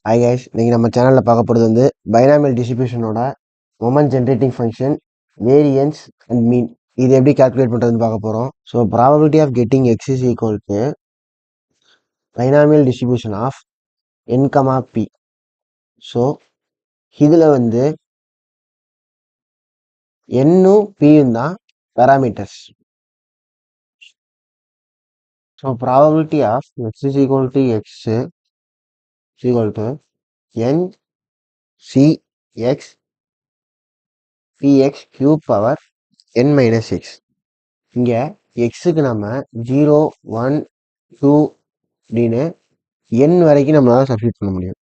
Hi guys, இன்னைக்கு நம்ம சேனலில் பார்க்க போகிறது வந்து பைனாமியல் டிஸ்ட்ரிபியூஷனோட moment generating function variance and mean இது எப்படி கால்குலேட் பண்ணுறதுன்னு பார்க்க போகிறோம். So probability of getting X is equal to binomial distribution of N comma P. So இதில் வந்து என்னும் பியும் தான் parameters. So probability of X is equal to X equal to N C X px cube power n minus X. இங்கே எக்ஸுக்கு நம்ம 0 1 2 அப்படின்னு n வரைக்கும் நம்மளால சப்ஸ்டியூட் பண்ண முடியும்.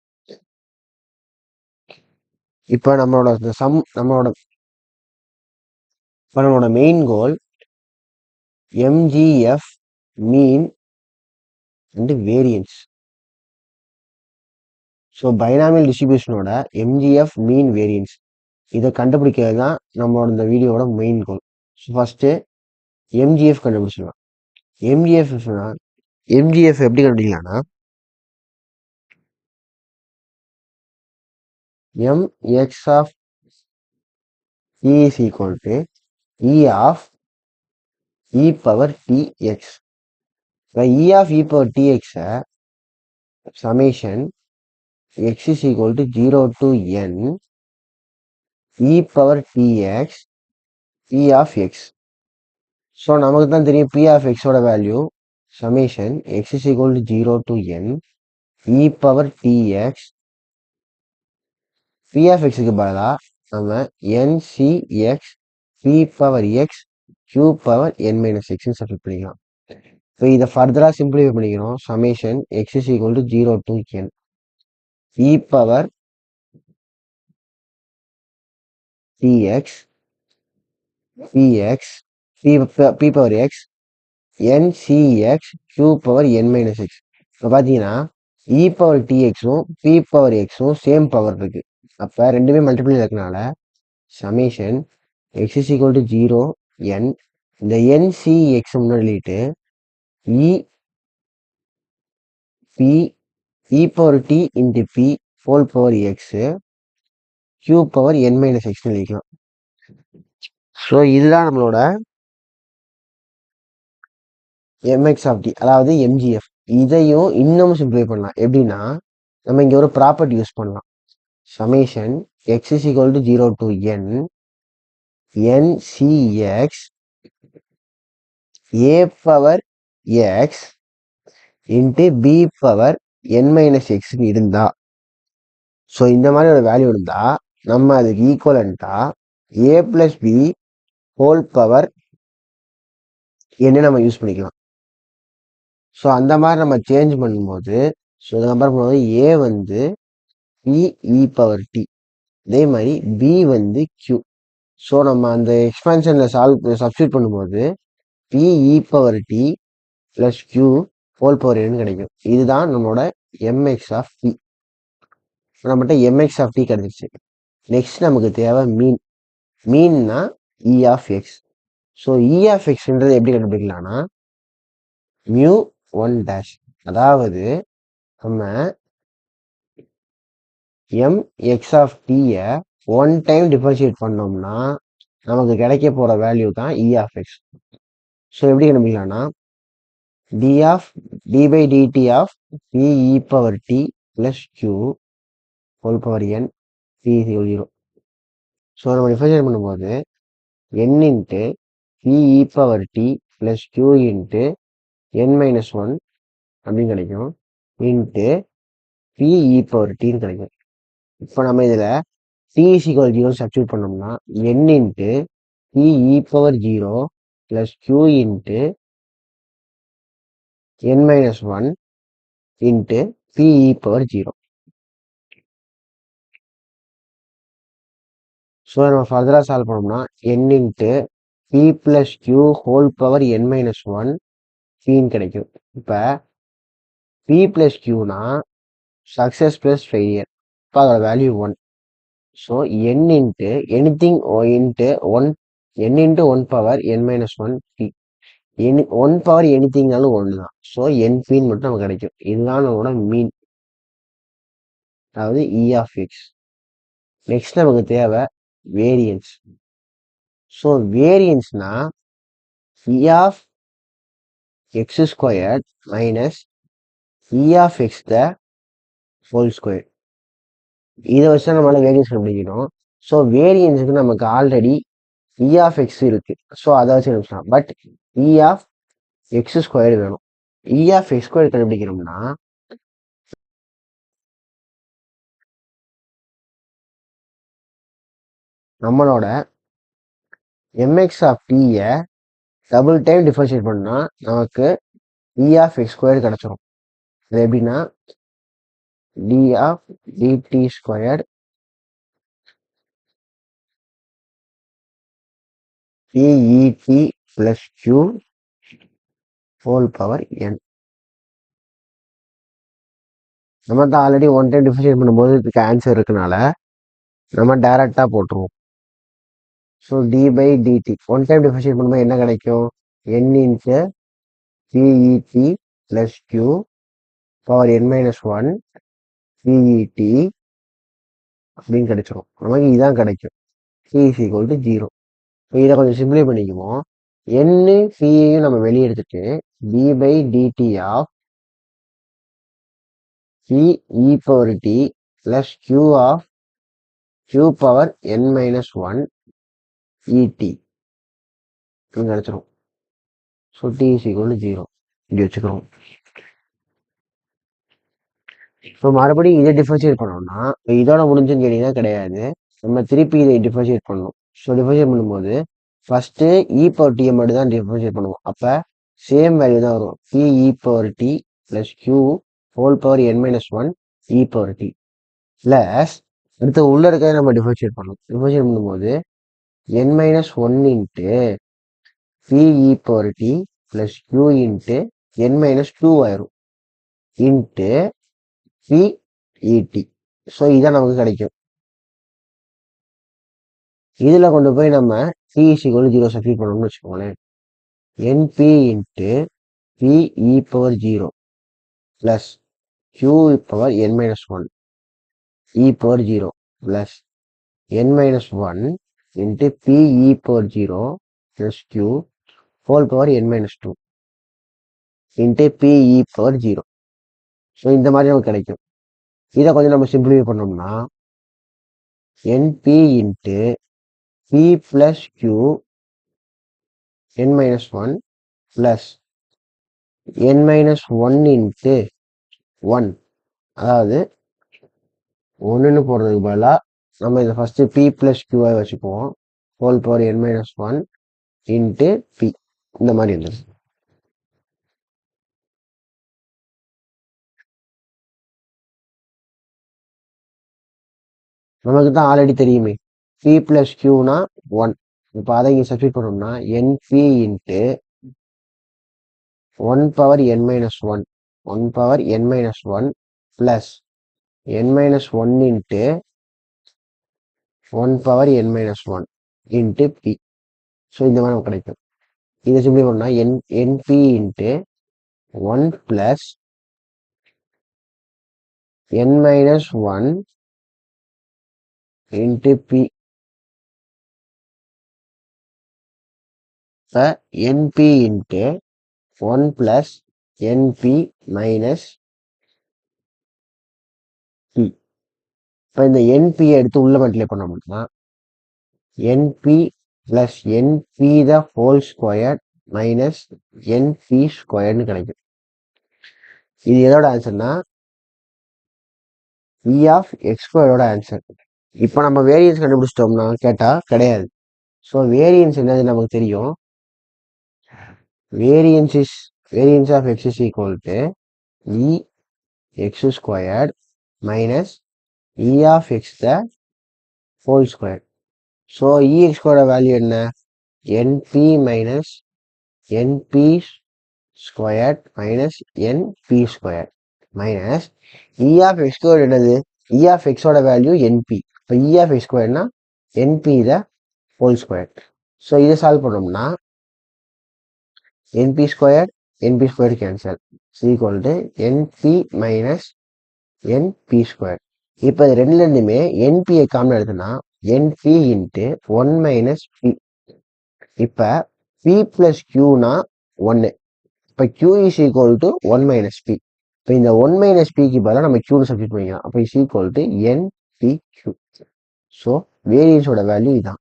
இப்போ நம்மளோட main goal MGF mean and variance. So binomial டிஸ்ட்ரிபியூஷனோட எம்ஜிஎஃப் மீன் வேரியன்ஸ் இதை கண்டுபிடிக்கிறது தான் நம்மளோட இந்த வீடியோவோட main goal. So first MGF கண்டுபிடிச்சிடலாம். எம்ஜிஎஃப் எப்படி கண்டுபிடிக்கலாம்னா mx of t is equal to e of e power tx. e of e power tx summation x is equal to 0 to n e power tx p of x. So நமக்கு தான் தெரியும் p of x ஓட value summation x is equal to 0 to n e power tx. p of xக்கு பதிலாக நம்ம ncx p power x q power n minus x substitute பண்ணிக்கலாம். இப்போ இதை ஃபர்தராக சிம்பிளிஃபை பண்ணிக்கிறோம். Summation x is equal to 0 to n e power tx px p power x ncx q power n minus x. இப்போ பார்த்தீங்கன்னா e power txும் p power xும் same power இருக்கு. அப்போ ரெண்டுமே மல்டிபிள் இருக்கனால summation x is equal to 0 n இந்த ncx முன்னாடிட்டு e power t into p whole power x q power n minus x எழுதிக்கலாம். ஸோ இதுதான் நம்மளோட mx of t, அதாவது mgf. இதையும் இன்னும் சிம்பிளை பண்ணலாம். எப்படின்னா நம்ம இங்கே ஒரு ப்ராப்பர்ட்டி யூஸ் பண்ணலாம். Summation x is equal to 0 to n ncx a power x into b power n minus xன்னு இருந்தா, ஸோ இந்த மாதிரி ஒரு வேல்யூ இருந்தா நம்ம அதுக்கு ஈக்குவலண்டா a plus b whole power என்ன நம்ம யூஸ் பண்ணிக்கலாம். ஸோ அந்த மாதிரி நம்ம சேஞ்ச் பண்ணும்போது ஸோ இதை கம்பேர் பண்ணும்போது a வந்து p e பவர் t, இதே மாதிரி b வந்து q. ஸோ நம்ம அந்த எக்ஸ்பான்ஷனில் சப்ஸ்டியூட் பண்ணும்போது p e power t plus q whole power n கிடைக்கும். இதுதான் நம்மளோட mx ஆஃப் t. நம்மகிட்ட mx ஆஃப் t கிடைச்சிருச்சு. நெக்ஸ்ட் நமக்கு தேவை மீன்னா e of x. So e of எக்ஸ்ன்றது எப்படி கண்டுபிடிக்கலாம்னா மியூ 1 டேஷ், அதாவது நம்ம mx ஆஃப் t-யை 1 டைம் டிஃபரன்ஷியேட் பண்ணோம்னா நமக்கு கிடைக்க போகிற வேல்யூ தான் e ஆஃப் x. ஸோ எப்படி கண்டுபிடிக்கலாம்னா d by dt of p e power t plus q whole power n p is equal to 0. So நம்ம டிஃபரன்ஷியேட் பண்ணும்போது n into p e power t plus q into n minus 1 அப்படின்னு கிடைக்கும் into p e power tன்னு கிடைக்கும். இப்போ நம்ம இதில் t is equal to 0 substitute பண்ணோம்னா n into p e power 0 plus q into n minus 1 into p e power 0. So நம்ம ஃபர்தராக solve பண்ணோம்னா n into p plus q whole power n minus 1 pன்னு கிடைக்கும். இப்போ p plus qனா success plus failure. இப்போ அதோட value 1. So n into anything into 1 n into 1 power n minus 1 p. 1 power எனிதிங்னாலும் 1 தான். ஸோ n pன்னு மட்டும் நமக்கு கிடைக்கும். இதுதான் நம்மளோட மீன். அதாவது இ ஆஃப் எக்ஸ். நெக்ஸ்ட் நமக்கு தேவை வேரியன்ஸ். ஸோ வேரியன்ஸ்னா E of X square minus E of X the whole square. இதை வச்சு நம்மளால வேரியன்ஸ் கண்டுபிடிக்கணும். ஸோ வேரியன்ஸுக்கு நமக்கு ஆல்ரெடி இ ஆஃப் எக்ஸ் இருக்கு. ஸோ அதை வச்சு கண்டுபிடிச்சலாம். But E of X square வேணும். இ ஆஃப் எக்ஸ் ஸ்கொயர் கண்டுபிடிக்கணும்னா நம்மளோட எம்எக்ஸ் ஆஃப் டீயை டபுள் டைம் டிஃபரன்ஷியேட் பண்ணால் நமக்கு இ ஆஃப் எக்ஸ் ஸ்கொயர் கிடச்சிரும். அது எப்படின்னா D of DT square DET plus Q whole power என். நம்ம தான் ஆல்ரெடி ஒன் டைம் டிஃபரன்ஷியேட் பண்ணும்போது இதுக்கு ஆன்சர் இருக்கனால நம்ம டைரெக்டாக போட்டுருவோம். So D by DT one time differentiate பண்ணும்போது என்ன கிடைக்கும்? N into PET plus Q power என் மைனஸ் ஒன் பிஇடி அப்படின்னு கிடைச்சிரும். நமக்கு இதுதான் கிடைக்கும். C is equal to 0. இதை கொஞ்சம் சிம்பிளை பண்ணிக்குவோம். என்ன பியையும் நம்ம வெளியே எடுத்துட்டு d by d t of p E power D plus q of q power N minus one இடி கிடைச்சிரும். So d is equal to 0 இப்படி வச்சுக்கிறோம். ஸோ மறுபடியும் இதை டிஃபரன்ஷியேட் பண்ணோம்னா இதோட முடிஞ்சுன்னு கேட்டீங்கன்னா கிடையாது. நம்ம திருப்பி இதை டிஃபரன்ஷியேட் பண்ணணும். ஸோ டிஃபரன்ஷியேட் பண்ணும்போது ஃபர்ஸ்ட்டு இ பவர் டியை மட்டும் தான் டிஃபரன்ஷியேட் பண்ணுவோம். அப்போ சேம் வேல்யூ தான் வரும். பி இ power D plus Q whole power என் minus one E power D plus அடுத்து உள்ள இருக்கிறத நம்ம டிஃபரன்ஷியேட் பண்ணணும். டிஃபரன்ஷியேட் பண்ணும்போது N minus one into P இ power D plus Q into N minus two ஆயிரும் இன்ட்டு பிஇடி. ஸோ இதான் நமக்கு கிடைக்கும். இதில் கொண்டு போய் நம்ம C is equal to 0 substitute பண்ணணும்னு வச்சுக்கோங்களேன். NP into PE power 0 plus Q power என் minus one E power 0 plus N minus one into PE power 0 plus Q whole power என் minus two into PE power 0. So இந்த மாதிரி நமக்கு கிடைக்கும். இதை கொஞ்சம் நம்ம simplify பண்ணோம்னா NP into P plus Q N minus one plus N minus one into one, அதாவது ஒன்றுன்னு போடுறதுக்கு பதிலாக நம்ம இதை ஃபஸ்ட்டு பி பிளஸ் கியூவை வச்சுக்குவோம். ஹோல் பவர் என் மைனஸ் ஒன் இன்ட்டு பி இந்த மாதிரி இருந்தது. நமக்கு தான் ஆல்ரெடி தெரியுமே பி பிளஸ் கியூனா ஒன். இப்போ அதை இங்கே சப்ஸ்டியூட் பண்ணோம்னா என்பி இன்ட்டு ஒன் பவர் என் மைனஸ் ஒன் ஒன் பவர் என் minus one plus N minus one into one power என் minus one into P. So இந்த மாதிரி நமக்கு கிடைக்கும். இதை சிம்பிளை பண்ணால் NP into one plus N minus one into P. NP into one plus NP minus P. இப்போ இந்த என்பியை எடுத்து உள்ள மல்டிப்ளை பண்ணோம்னா NP plus NP the whole square minus NP ஸ்கொயர்னு கிடைக்கும். இது எதோட ஆன்சர்னா இ ஆஃப் எக்ஸ் ஸ்கொயரோட ஆன்சர். இப்போ நம்ம வேரியன்ஸ் கண்டுபிடிச்சிட்டோம்னா கேட்டால் கிடையாது. ஸோ வேரியன்ஸ் என்னது நமக்கு தெரியும். Variance of X is equal to E X squared minus E of X the whole square. So EX ஸ்கொயரோட வேல்யூ என்ன? NP minus NP squared minus NP square minus E of X square என்னது? E of எக்ஸோட value NP. இப்போ E of X ஸ்கொயர்னா NP the whole square. So இதை solve பண்ணோம்னா NP square cancel equal to NP minus NP square. இப்போ இது ரெண்டுலேருந்துமே என்பியை காமன் எடுத்தோன்னா என்பி இன்ட்டு 1 - பி. இப்போ பி ப்ளஸ் கியூனா 1. இப்போ கியூ இஸ் ஈக்குவல் டு 1 - பி. இப்போ இந்த 1 - பிக்கு பதிலாக நம்ம கியூன்னு சப்ஸ்டிட் பண்ணிக்கலாம். அப்போ is equal to NP Q. So வேரியன்ஸோட வேல்யூ இதான்.